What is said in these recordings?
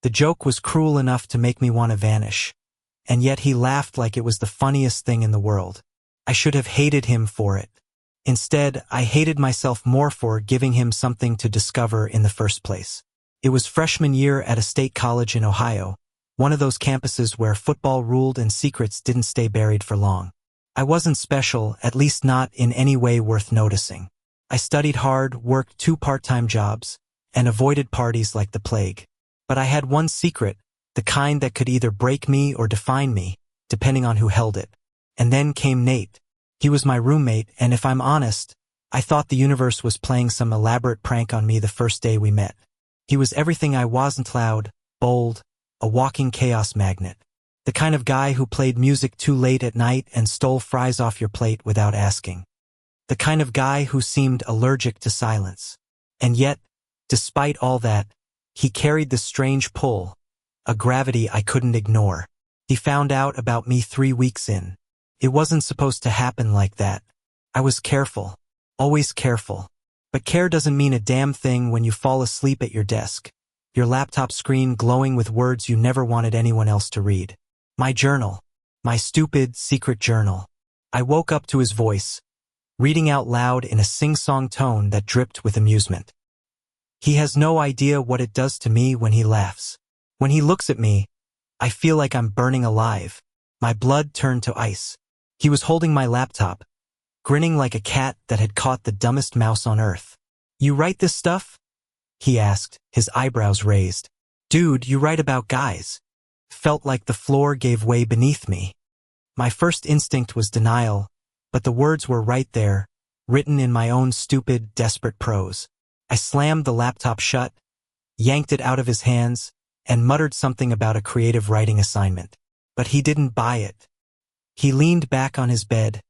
The joke was cruel enough to make me want to vanish. And yet he laughed like it was the funniest thing in the world. I should have hated him for it. Instead, I hated myself more for giving him something to discover in the first place. It was freshman year at a state college in Ohio, one of those campuses where football ruled and secrets didn't stay buried for long. I wasn't special, at least not in any way worth noticing. I studied hard, worked 2 part-time jobs, and avoided parties like the plague. But I had one secret, the kind that could either break me or define me, depending on who held it. And then came Nate. He was my roommate, and if I'm honest, I thought the universe was playing some elaborate prank on me the first day we met. He was everything I wasn't: loud, bold, a walking chaos magnet. The kind of guy who played music too late at night and stole fries off your plate without asking. The kind of guy who seemed allergic to silence. And yet, despite all that, he carried this strange pull, a gravity I couldn't ignore. He found out about me 3 weeks in. It wasn't supposed to happen like that. I was careful, always careful. But care doesn't mean a damn thing when you fall asleep at your desk, your laptop screen glowing with words you never wanted anyone else to read. My journal. My stupid, secret journal. I woke up to his voice, reading out loud in a sing-song tone that dripped with amusement. He has no idea what it does to me when he laughs. When he looks at me, I feel like I'm burning alive. My blood turned to ice. He was holding my laptop, grinning like a cat that had caught the dumbest mouse on earth. "You write this stuff?" he asked, his eyebrows raised. "Dude, you write about guys." Felt like the floor gave way beneath me. My first instinct was denial, but the words were right there, written in my own stupid, desperate prose. I slammed the laptop shut, yanked it out of his hands, and muttered something about a creative writing assignment. But he didn't buy it. He leaned back on his bed,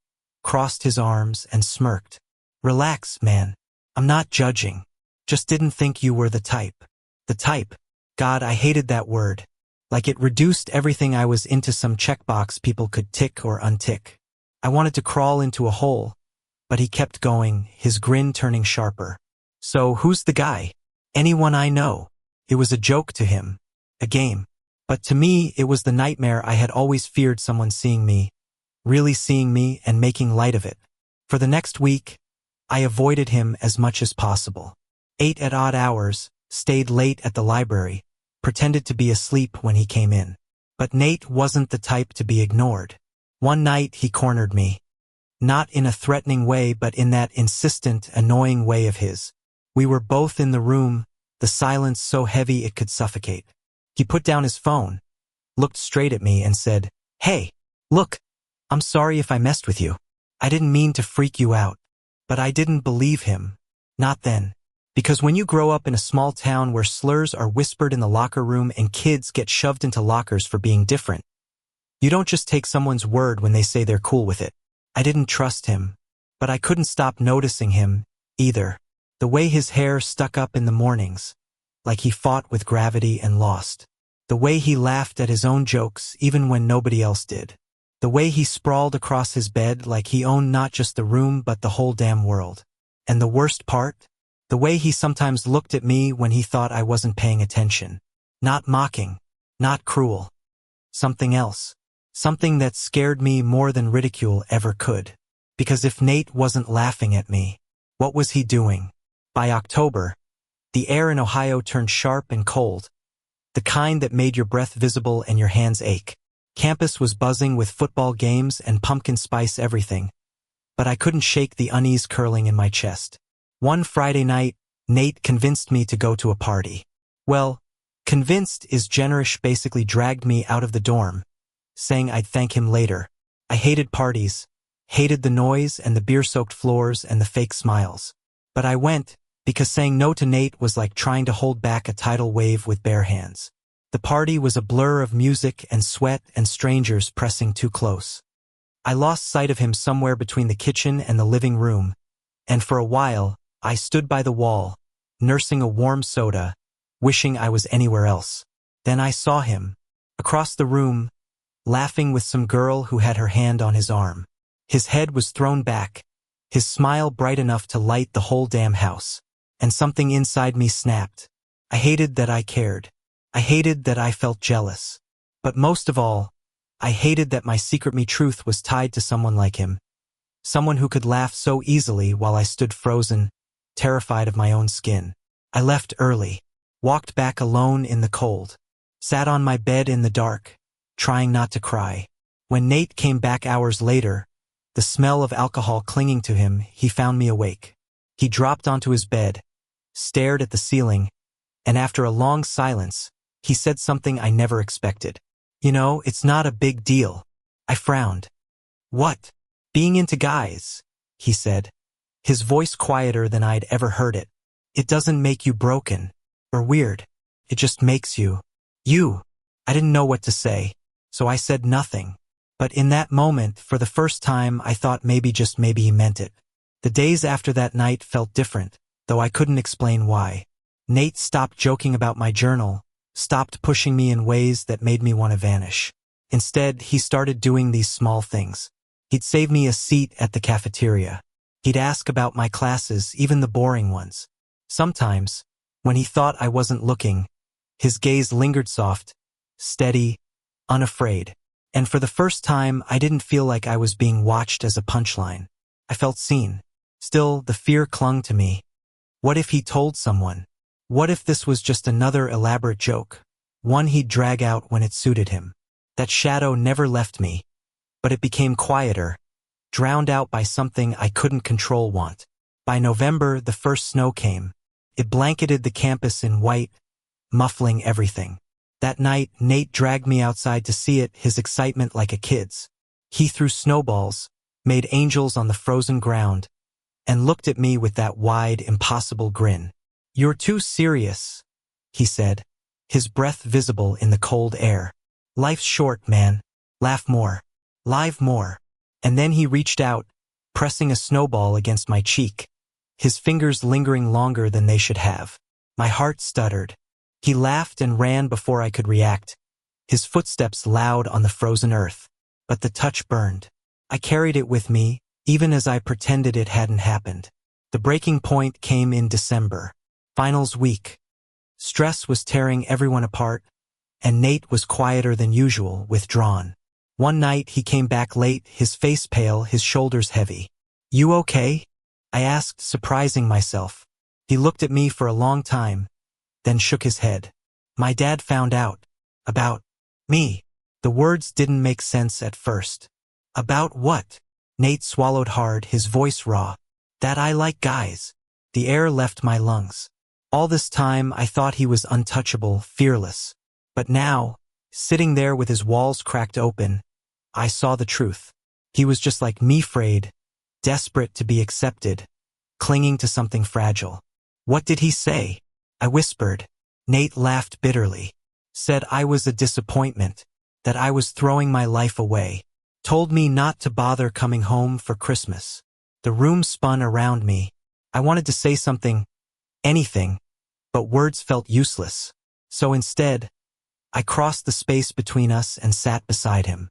crossed his arms, and smirked. "Relax, man. I'm not judging. Just didn't think you were the type." The type. God, I hated that word. Like it reduced everything I was into some checkbox people could tick or untick. I wanted to crawl into a hole, but he kept going, his grin turning sharper. "So who's the guy?" "Anyone I know." It was a joke to him, a game. But to me, it was the nightmare I had always feared: someone seeing me, really seeing me, and making light of it. For the next week, I avoided him as much as possible. Ate at odd hours, stayed late at the library, pretended to be asleep when he came in. But Nate wasn't the type to be ignored. One night he cornered me. Not in a threatening way, but in that insistent, annoying way of his. We were both in the room, the silence so heavy it could suffocate. He put down his phone, looked straight at me, and said, "Hey, look, I'm sorry if I messed with you. I didn't mean to freak you out." But I didn't believe him. Not then. Because when you grow up in a small town where slurs are whispered in the locker room and kids get shoved into lockers for being different, you don't just take someone's word when they say they're cool with it. I didn't trust him, but I couldn't stop noticing him, either. The way his hair stuck up in the mornings, like he fought with gravity and lost. The way he laughed at his own jokes even when nobody else did. The way he sprawled across his bed like he owned not just the room but the whole damn world. And the worst part? The way he sometimes looked at me when he thought I wasn't paying attention. Not mocking, not cruel. Something else. Something that scared me more than ridicule ever could. Because if Nate wasn't laughing at me, what was he doing? By October, the air in Ohio turned sharp and cold. The kind that made your breath visible and your hands ache. Campus was buzzing with football games and pumpkin spice everything. But I couldn't shake the unease curling in my chest. One Friday night, Nate convinced me to go to a party. Well, convinced is generous. Basically dragged me out of the dorm, saying I'd thank him later. I hated parties, hated the noise and the beer-soaked floors and the fake smiles. But I went, because saying no to Nate was like trying to hold back a tidal wave with bare hands. The party was a blur of music and sweat and strangers pressing too close. I lost sight of him somewhere between the kitchen and the living room, and for a while, I stood by the wall, nursing a warm soda, wishing I was anywhere else. Then I saw him, across the room, laughing with some girl who had her hand on his arm. His head was thrown back, his smile bright enough to light the whole damn house. And something inside me snapped. I hated that I cared. I hated that I felt jealous. But most of all, I hated that my secret me truth was tied to someone like him. Someone who could laugh so easily while I stood frozen, terrified of my own skin. I left early, walked back alone in the cold, sat on my bed in the dark, trying not to cry. When Nate came back hours later, the smell of alcohol clinging to him, he found me awake. He dropped onto his bed, stared at the ceiling, and after a long silence, he said something I never expected. You know, it's not a big deal. I frowned. What? Being into guys, he said, his voice quieter than I'd ever heard it. It doesn't make you broken or weird. It just makes you. You. I didn't know what to say, so I said nothing. But in that moment, for the first time, I thought maybe, just maybe, he meant it. The days after that night felt different, though I couldn't explain why. Nate stopped joking about my journal, stopped pushing me in ways that made me want to vanish. Instead, he started doing these small things. He'd save me a seat at the cafeteria. He'd ask about my classes, even the boring ones. Sometimes, when he thought I wasn't looking, his gaze lingered soft, steady, unafraid. And for the first time, I didn't feel like I was being watched as a punchline. I felt seen. Still, the fear clung to me. What if he told someone? What if this was just another elaborate joke? One he'd drag out when it suited him. That shadow never left me, but it became quieter, drowned out by something I couldn't control. By November, the first snow came. It blanketed the campus in white, muffling everything. That night, Nate dragged me outside to see it, his excitement like a kid's. He threw snowballs, made angels on the frozen ground, and looked at me with that wide, impossible grin. You're too serious, he said, his breath visible in the cold air. Life's short, man. Laugh more. Live more. And then he reached out, pressing a snowball against my cheek, his fingers lingering longer than they should have. My heart stuttered. He laughed and ran before I could react, his footsteps loud on the frozen earth. But the touch burned. I carried it with me, even as I pretended it hadn't happened. The breaking point came in December. Finals week. Stress was tearing everyone apart, and Nate was quieter than usual, withdrawn. One night he came back late, his face pale, his shoulders heavy. You okay? I asked, surprising myself. He looked at me for a long time, then shook his head. My dad found out. About me. The words didn't make sense at first. About what? Nate swallowed hard, his voice raw. That I like guys. The air left my lungs. All this time I thought he was untouchable, fearless. But now, sitting there with his walls cracked open, I saw the truth. He was just like me, afraid, desperate to be accepted, clinging to something fragile. What did he say? I whispered. Nate laughed bitterly. Said I was a disappointment, that I was throwing my life away. Told me not to bother coming home for Christmas. The room spun around me. I wanted to say something, anything, but words felt useless. So instead, I crossed the space between us and sat beside him.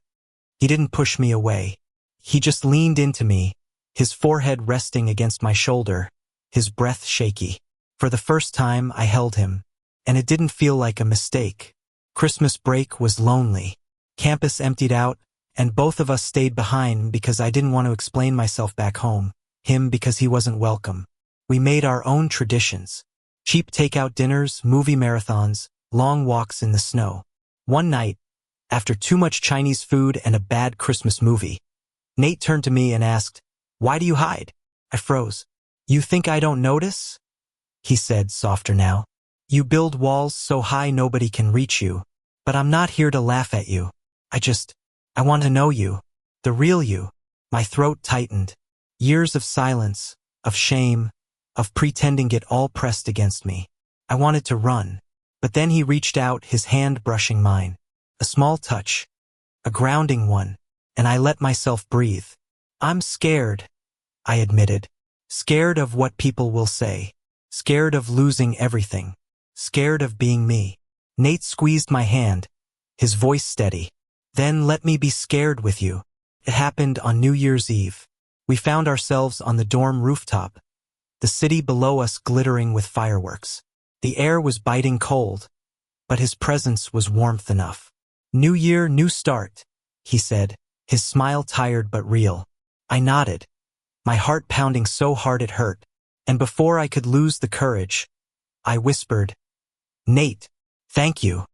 He didn't push me away. He just leaned into me, his forehead resting against my shoulder, his breath shaky. For the first time, I held him, and it didn't feel like a mistake. Christmas break was lonely. Campus emptied out, and both of us stayed behind because I didn't want to explain myself back home, him because he wasn't welcome. We made our own traditions. Cheap takeout dinners, movie marathons, long walks in the snow. One night, after too much Chinese food and a bad Christmas movie, Nate turned to me and asked, "Why do you hide?" I froze. "You think I don't notice?" He said, softer now. "You build walls so high nobody can reach you. But I'm not here to laugh at you. I want to know you. The real you." My throat tightened. Years of silence, of shame, of pretending get all pressed against me. I wanted to run. But then he reached out, his hand brushing mine. A small touch. A grounding one. And I let myself breathe. "I'm scared," I admitted. Scared of what people will say. Scared of losing everything. Scared of being me. Nate squeezed my hand, his voice steady. "Then let me be scared with you." It happened on New Year's Eve. We found ourselves on the dorm rooftop, the city below us glittering with fireworks. The air was biting cold, but his presence was warmth enough. "New year, new start," he said, his smile tired but real. I nodded, my heart pounding so hard it hurt, and before I could lose the courage, I whispered, "Nate, thank you."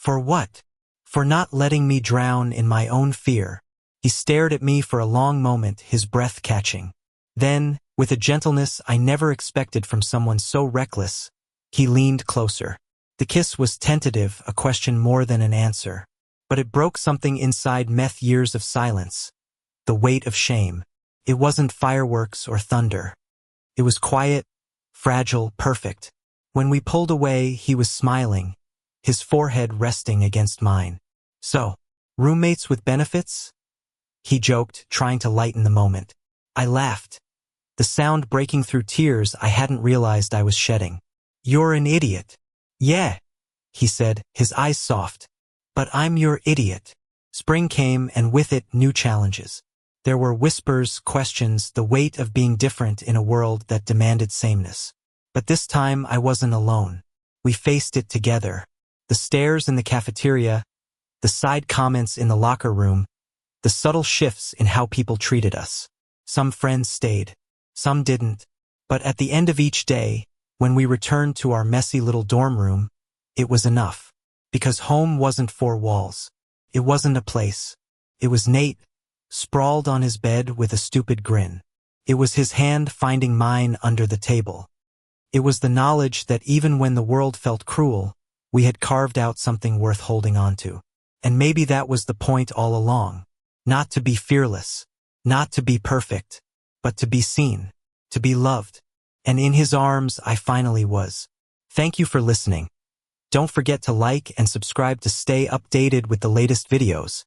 "For what?" "For not letting me drown in my own fear." He stared at me for a long moment, his breath catching. Then, with a gentleness I never expected from someone so reckless, he leaned closer. The kiss was tentative, a question more than an answer. But it broke something inside Meth years of silence. The weight of shame. It wasn't fireworks or thunder. It was quiet, fragile, perfect. When we pulled away, he was smiling, his forehead resting against mine. "So, roommates with benefits?" he joked, trying to lighten the moment. I laughed, the sound breaking through tears I hadn't realized I was shedding. "You're an idiot." "Yeah," he said, his eyes soft. "But I'm your idiot." Spring came, and with it, new challenges. There were whispers, questions, the weight of being different in a world that demanded sameness. But this time I wasn't alone. We faced it together. The stares in the cafeteria, the side comments in the locker room, the subtle shifts in how people treated us. Some friends stayed, some didn't. But at the end of each day, when we returned to our messy little dorm room, it was enough. Because home wasn't four walls. It wasn't a place. It was Nate, sprawled on his bed with a stupid grin. It was his hand finding mine under the table. It was the knowledge that even when the world felt cruel, we had carved out something worth holding on to. And maybe that was the point all along. Not to be fearless, not to be perfect, but to be seen, to be loved. And in his arms, I finally was. Thank you for listening. Don't forget to like and subscribe to stay updated with the latest videos.